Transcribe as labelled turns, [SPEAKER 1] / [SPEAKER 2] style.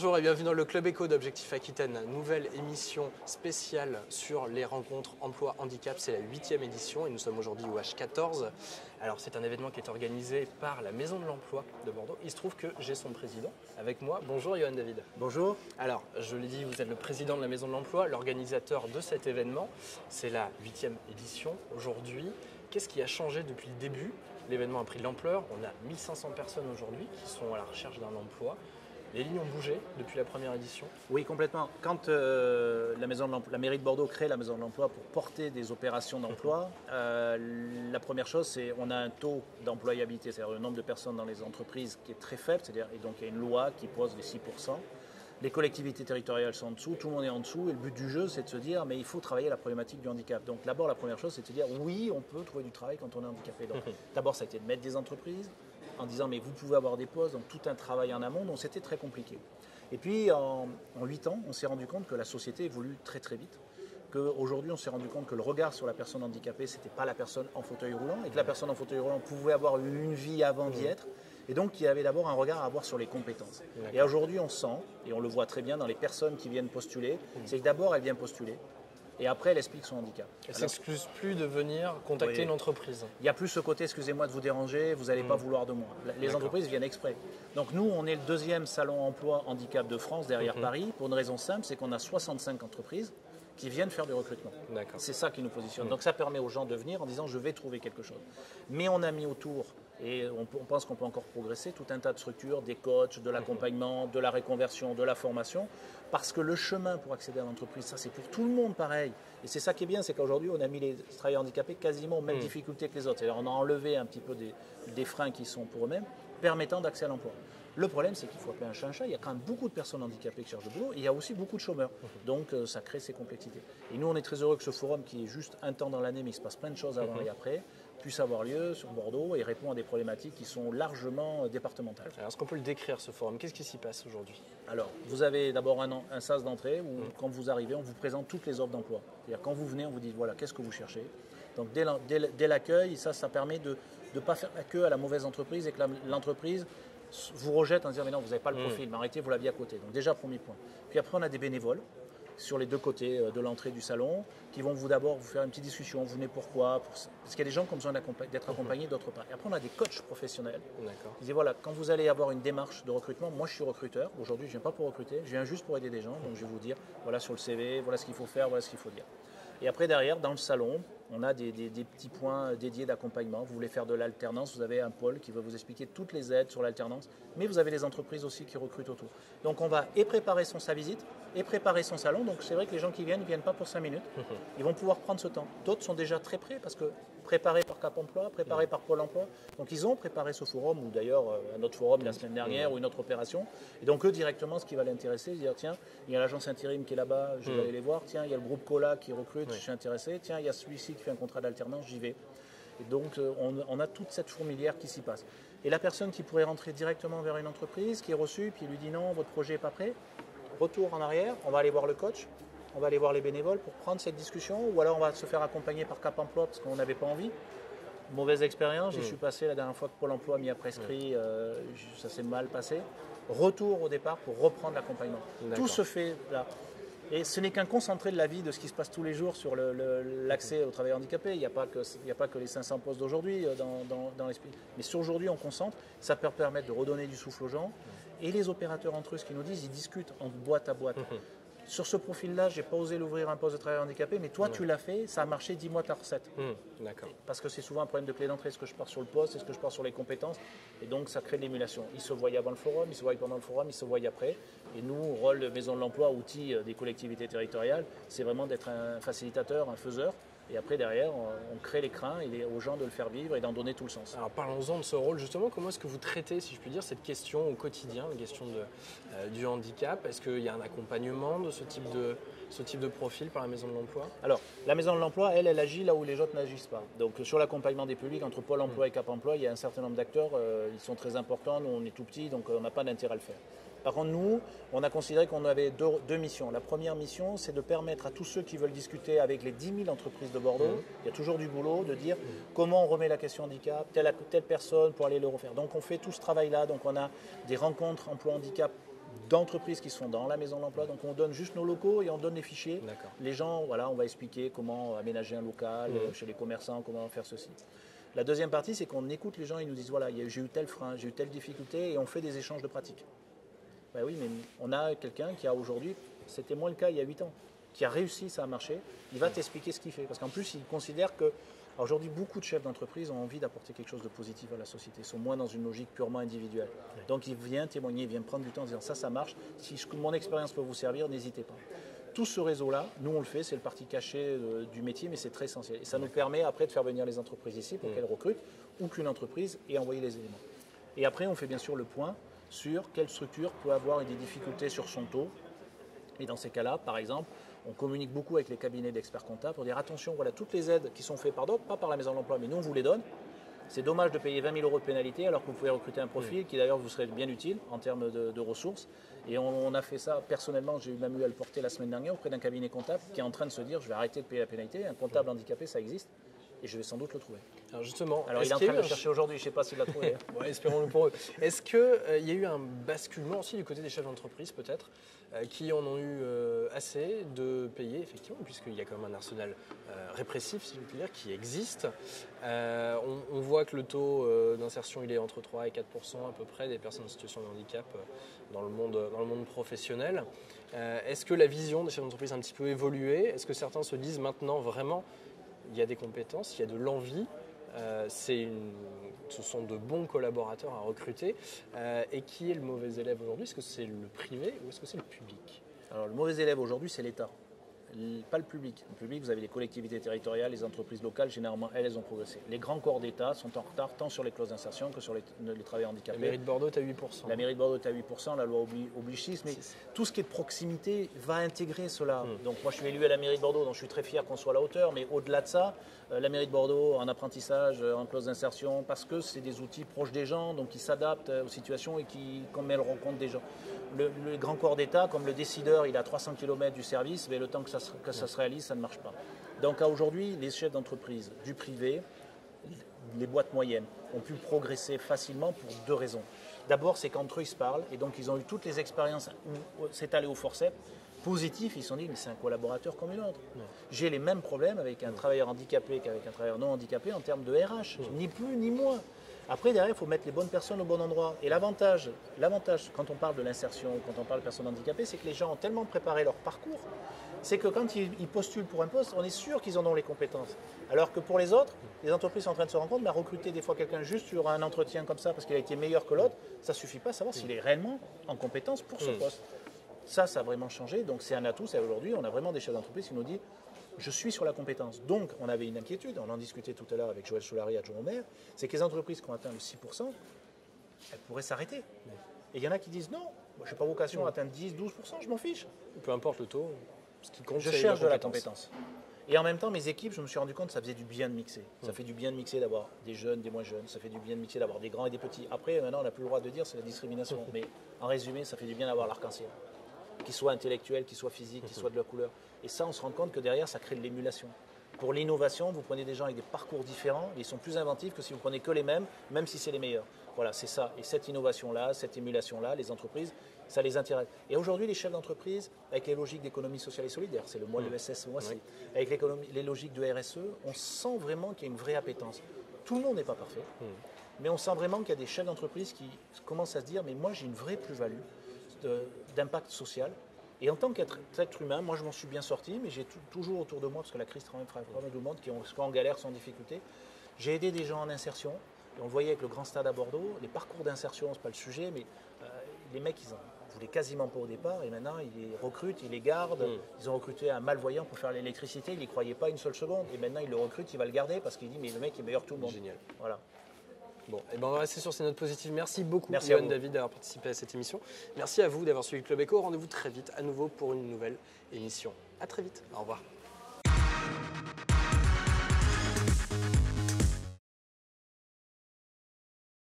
[SPEAKER 1] Bonjour et bienvenue dans le Club Éco d'Objectif Aquitaine, nouvelle émission spéciale sur les rencontres emploi handicap, c'est la 8e édition et nous sommes aujourd'hui au H14. Alors c'est un événement qui est organisé par la Maison de l'Emploi de Bordeaux. Il se trouve que j'ai son président avec moi. Bonjour Johan David.
[SPEAKER 2] Bonjour.
[SPEAKER 1] Alors je l'ai dit, vous êtes le président de la Maison de l'Emploi, l'organisateur de cet événement. C'est la 8e édition aujourd'hui. Qu'est-ce qui a changé depuis le début? L'événement a pris de l'ampleur, on a 1500 personnes aujourd'hui qui sont à la recherche d'un emploi. Les lignes ont bougé depuis la première édition?
[SPEAKER 2] Oui, complètement. Quand la mairie de Bordeaux crée la Maison de l'Emploi pour porter des opérations d'emploi, la première chose, c'est qu'on a un taux d'employabilité, c'est-à-dire le nombre de personnes dans les entreprises qui est très faible, et donc il y a une loi qui pose les 6%. Les collectivités territoriales sont en dessous, tout le monde est en dessous, et le but du jeu, c'est de se dire, mais il faut travailler la problématique du handicap. Donc d'abord, la première chose, c'est de se dire, oui, on peut trouver du travail quand on est handicapé. Donc d'abord, ça a été de mettre des entreprises, en disant mais vous pouvez avoir des postes, donc tout un travail en amont, donc c'était très compliqué. Et puis en 8 ans, on s'est rendu compte que la société évolue très très vite, qu'aujourd'hui on s'est rendu compte que le regard sur la personne handicapée, c'était pas la personne en fauteuil roulant, et que la personne en fauteuil roulant pouvait avoir une vie avant d'y être, et donc il y avait d'abord un regard à avoir sur les compétences. Et aujourd'hui on sent, et on le voit très bien dans les personnes qui viennent postuler, c'est que d'abord elle vient postuler, et après, elle explique son handicap.
[SPEAKER 1] Elle ne s'excuse plus de venir contacter une entreprise.
[SPEAKER 2] Il n'y a plus ce côté, excusez-moi de vous déranger, vous n'allez pas vouloir de moi. Les entreprises viennent exprès. Donc nous, on est le 2e salon emploi handicap de France, derrière Paris, pour une raison simple, c'est qu'on a 65 entreprises qui viennent faire du recrutement. C'est ça qui nous positionne. Donc ça permet aux gens de venir en disant, je vais trouver quelque chose. Mais on a mis autour, et on pense qu'on peut encore progresser, tout un tas de structures, des coachs, de l'accompagnement, de la réconversion, de la formation, parce que le chemin pour accéder à l'entreprise, ça c'est pour tout le monde pareil. Et c'est ça qui est bien, c'est qu'aujourd'hui on a mis les travailleurs handicapés quasiment aux mêmes difficultés que les autres. C'est-à-dire on a enlevé un petit peu des freins qui sont pour eux-mêmes, permettant d'accès à l'emploi. Le problème, c'est qu'il faut appeler un chat un chat. Il y a quand même beaucoup de personnes handicapées qui cherchent du boulot et il y a aussi beaucoup de chômeurs. Donc ça crée ces complexités. Et nous, on est très heureux que ce forum, qui est juste un temps dans l'année, mais il se passe plein de choses avant et après, puisse avoir lieu sur Bordeaux et répond à des problématiques qui sont largement départementales.
[SPEAKER 1] Alors, est-ce qu'on peut le décrire, ce forum? Qu'est-ce qui s'y passe aujourd'hui?
[SPEAKER 2] Alors, vous avez d'abord un sas d'entrée où, quand vous arrivez, on vous présente toutes les offres d'emploi. C'est-à-dire, quand vous venez, on vous dit, voilà, qu'est-ce que vous cherchez? Donc, dès l'accueil, ça permet de ne pas faire la queue à la mauvaise entreprise et que l'entreprise vous rejette en disant, mais non, vous n'avez pas le profil, mais arrêtez, vous l'aviez à côté. Donc, déjà, premier point. Puis après, on a des bénévoles sur les deux côtés de l'entrée du salon, qui vont d'abord vous faire une petite discussion, vous venez pourquoi, parce qu'il y a des gens qui ont besoin d'être accompagnés d'autre part. Et après, on a des coachs professionnels. Ils disent, voilà, quand vous allez avoir une démarche de recrutement, moi je suis recruteur, aujourd'hui je ne viens pas pour recruter, je viens juste pour aider des gens, donc je vais vous dire, voilà sur le CV, voilà ce qu'il faut faire, voilà ce qu'il faut dire. Et après, derrière, dans le salon, on a des petits points dédiés d'accompagnement. Vous voulez faire de l'alternance, vous avez un pôle qui va vous expliquer toutes les aides sur l'alternance, mais vous avez les entreprises aussi qui recrutent autour. Donc on va préparer sa visite et préparer son salon. Donc c'est vrai que les gens qui viennent, ils ne viennent pas pour 5 minutes. Ils vont pouvoir prendre ce temps. D'autres sont déjà très prêts parce que préparés par Cap Emploi, préparés par Pôle Emploi. Donc ils ont préparé ce forum, ou d'ailleurs un autre forum la semaine dernière, ou une autre opération. Et donc eux, directement, ce qui va l'intéresser, c'est de dire, tiens, il y a l'agence intérim qui est là-bas, je vais aller les voir. Tiens, il y a le groupe Cola qui recrute, je suis intéressé. Tiens, il y a celui-ci qui fait un contrat d'alternance, j'y vais. Et donc on a toute cette fourmilière qui s'y passe. Et la personne qui pourrait rentrer directement vers une entreprise, qui est reçue, puis lui dit non, votre projet n'est pas prêt, retour en arrière, on va aller voir le coach, on va aller voir les bénévoles pour prendre cette discussion, ou alors on va se faire accompagner par Cap Emploi parce qu'on n'avait pas envie. Mauvaise expérience, j'y suis passé la dernière fois que Pôle Emploi m'y a prescrit, ça s'est mal passé. Retour au départ pour reprendre l'accompagnement. Tout se fait là. Et ce n'est qu'un concentré de la vie, de ce qui se passe tous les jours sur l'accès aux travailleurs handicapés. Il n'y a pas que les 500 postes d'aujourd'hui dans l'esprit. Mais sur aujourd'hui, on concentre. Ça peut permettre de redonner du souffle aux gens. Et les opérateurs entre eux, ce qu'ils nous disent, ils discutent en boîte à boîte. Sur ce profil-là, je n'ai pas osé l'ouvrir un poste de travailleur handicapé, mais toi, tu l'as fait, ça a marché, dis-moi ta recette. Parce que c'est souvent un problème de clé d'entrée. Est-ce que je pars sur le poste? Est-ce que je pars sur les compétences? Et donc, ça crée de l'émulation. Ils se voient avant le forum, ils se voient pendant le forum, ils se voient après. Et nous, rôle de Maison de l'Emploi, outil des collectivités territoriales, c'est vraiment d'être un facilitateur, un faiseur. Et après, derrière, on crée l'écran et aux gens de le faire vivre et d'en donner tout le sens.
[SPEAKER 1] Alors parlons-en de ce rôle justement. Comment est-ce que vous traitez, si je puis dire, cette question au quotidien, la question du handicap? Est-ce qu'il y a un accompagnement de ce type de profil par la Maison de l'Emploi?
[SPEAKER 2] Alors, la Maison de l'Emploi, elle agit là où les autres n'agissent pas. Donc sur l'accompagnement des publics, entre Pôle Emploi et Cap Emploi, il y a un certain nombre d'acteurs, ils sont très importants, nous on est tout petits, donc on n'a pas d'intérêt à le faire. Par contre, nous, on a considéré qu'on avait deux missions. La première mission, c'est de permettre à tous ceux qui veulent discuter avec les 10 000 entreprises de Bordeaux, il y a toujours du boulot, de dire comment on remet la question handicap, telle personne pour aller le refaire. Donc on fait tout ce travail-là, donc on a des rencontres emploi handicap d'entreprises qui se font dans la maison de l'emploi. Donc on donne juste nos locaux et on donne les fichiers. Les gens, voilà, on va expliquer comment aménager un local chez les commerçants, comment faire ceci. La deuxième partie, c'est qu'on écoute les gens, ils nous disent voilà, j'ai eu tel frein, j'ai eu telle difficulté et on fait des échanges de pratiques. Ben oui, mais on a quelqu'un qui a aujourd'hui, c'était moins le cas il y a 8 ans, qui a réussi, ça a marché, il va t'expliquer ce qu'il fait. Parce qu'en plus, il considère que aujourd'hui, beaucoup de chefs d'entreprise ont envie d'apporter quelque chose de positif à la société, ils sont moins dans une logique purement individuelle. Donc il vient témoigner, il vient prendre du temps en disant ça marche, si mon expérience peut vous servir, n'hésitez pas. Tout ce réseau-là, nous on le fait, c'est le parti caché du métier, mais c'est très essentiel. Et ça nous permet après de faire venir les entreprises ici pour qu'elles recrutent, ou qu'une entreprise ait envoyé les éléments. Et après, on fait bien sûr le point sur quelle structure peut avoir des difficultés sur son taux. Et dans ces cas-là, par exemple, on communique beaucoup avec les cabinets d'experts comptables pour dire attention, voilà, toutes les aides qui sont faites par d'autres, pas par la maison de l'emploi, mais nous on vous les donne. C'est dommage de payer 20 000 € de pénalité alors que vous pouvez recruter un profil qui d'ailleurs vous serait bien utile en termes de ressources. Et on a fait ça personnellement, j'ai même eu à le porter la semaine dernière auprès d'un cabinet comptable qui est en train de se dire je vais arrêter de payer la pénalité, un comptable handicapé ça existe et je vais sans doute le trouver.
[SPEAKER 1] Alors justement,
[SPEAKER 2] il est en train de le chercher aujourd'hui, je ne sais pas s'il l'a trouvé.
[SPEAKER 1] Ouais, espérons-le pour eux. Est-ce qu'il y a eu un basculement aussi du côté des chefs d'entreprise peut-être qui en ont eu assez de payer, effectivement, puisqu'il y a quand même un arsenal répressif, si je puis dire, qui existe. On voit que le taux d'insertion, il est entre 3 et 4% à peu près des personnes en situation de handicap dans le monde professionnel. Est-ce que la vision des chefs d'entreprise a un petit peu évolué? Est-ce que certains se disent maintenant vraiment, il y a des compétences, il y a de l'envie, ce sont de bons collaborateurs à recruter. Et qui est le mauvais élève aujourd'hui? Est-ce que c'est le privé ou est-ce que c'est le public?
[SPEAKER 2] Alors le mauvais élève aujourd'hui, c'est l'État, pas le public. Le public, vous avez les collectivités territoriales, les entreprises locales, généralement, elles ont progressé. Les grands corps d'État sont en retard tant sur les clauses d'insertion que sur les travailleurs handicapés.
[SPEAKER 1] La mairie de Bordeaux est à 8%.
[SPEAKER 2] La mairie de Bordeaux est à 8%, la loi oblige 6%, mais tout ce qui est de proximité va intégrer cela. Donc moi je suis élu à la mairie de Bordeaux, donc je suis très fier qu'on soit à la hauteur, mais au-delà de ça, la mairie de Bordeaux en apprentissage, en clause d'insertion, parce que c'est des outils proches des gens, donc qui s'adaptent aux situations et qui met le rencontre des gens. Le grand corps d'État, comme le décideur, il est à 300 km du service, mais le temps que ça se réalise, ça ne marche pas. Donc aujourd'hui, les chefs d'entreprise du privé, les boîtes moyennes, ont pu progresser facilement pour 2 raisons. D'abord, c'est qu'entre eux, ils se parlent, et donc ils ont eu toutes les expériences où c'est allé au forceps. Positif, ils se sont dit, mais c'est un collaborateur comme une autre. J'ai les mêmes problèmes avec un travailleur handicapé qu'avec un travailleur non handicapé en termes de RH, ni plus ni moins. Après, derrière, il faut mettre les bonnes personnes au bon endroit. Et l'avantage, quand on parle de l'insertion, quand on parle de personnes handicapées, c'est que les gens ont tellement préparé leur parcours, c'est que quand ils postulent pour un poste, on est sûr qu'ils en ont les compétences. Alors que pour les autres, les entreprises sont en train de se rendre compte, mais à recruter des fois quelqu'un juste sur un entretien comme ça, parce qu'il a été meilleur que l'autre, ça ne suffit pas à savoir s'il est réellement en compétence pour ce poste. Ça a vraiment changé, donc c'est un atout. Aujourd'hui, on a vraiment des chefs d'entreprise qui nous disent je suis sur la compétence. Donc, on avait une inquiétude, on en discutait tout à l'heure avec Joël Soulary, adjoint au maire, c'est que les entreprises qui ont atteint le 6%, elles pourraient s'arrêter. Et il y en a qui disent non, moi, je n'ai pas vocation à atteindre 10, 12%, je m'en fiche.
[SPEAKER 1] Peu importe le taux, ce qui compte,
[SPEAKER 2] je cherche de la compétence. Et en même temps, mes équipes, je me suis rendu compte que ça faisait du bien de mixer. Ça fait du bien de mixer, d'avoir des jeunes, des moins jeunes. Ça fait du bien de mixer, d'avoir des grands et des petits. Après, maintenant, on n'a plus le droit de dire c'est la discrimination. Mais en résumé, ça fait du bien d'avoir l'arc-en-ciel. Qu'il soit intellectuel, qu'il soit physique, qu'il soit de la couleur. Et ça, on se rend compte que derrière, ça crée de l'émulation. Pour l'innovation, vous prenez des gens avec des parcours différents, et ils sont plus inventifs que si vous prenez que les mêmes, même si c'est les meilleurs. Voilà, c'est ça. Et cette innovation-là, cette émulation-là, les entreprises, ça les intéresse. Et aujourd'hui, les chefs d'entreprise, avec les logiques d'économie sociale et solidaire, c'est le mois de l'ESS ce mois-ci, avec les logiques de RSE, on sent vraiment qu'il y a une vraie appétence. Tout le monde n'est pas parfait, mais on sent vraiment qu'il y a des chefs d'entreprise qui commencent à se dire, mais moi j'ai une vraie plus-value d'impact social. Et en tant qu'être humain, moi je m'en suis bien sorti, mais j'ai toujours autour de moi, parce que la crise frappe tout le monde, qui sont en galère, sont en difficulté, j'ai aidé des gens en insertion. Et on le voyait avec le grand stade à Bordeaux, les parcours d'insertion, ce n'est pas le sujet, mais les mecs, ils en voulaient quasiment pas au départ, et maintenant ils les recrutent, ils les gardent. Ils ont recruté un malvoyant pour faire l'électricité, il n'y croyait pas une seule seconde, et maintenant il le recrute, il va le garder, parce qu'il dit, mais le mec est meilleur que tout le monde.
[SPEAKER 1] Génial.
[SPEAKER 2] Voilà.
[SPEAKER 1] Bon, et ben on va rester sur ces notes positives. Merci beaucoup,
[SPEAKER 2] Johan
[SPEAKER 1] David, d'avoir participé à cette émission. Merci à vous d'avoir suivi Club Echo. Rendez-vous très vite à nouveau pour une nouvelle émission. À très vite. Au revoir.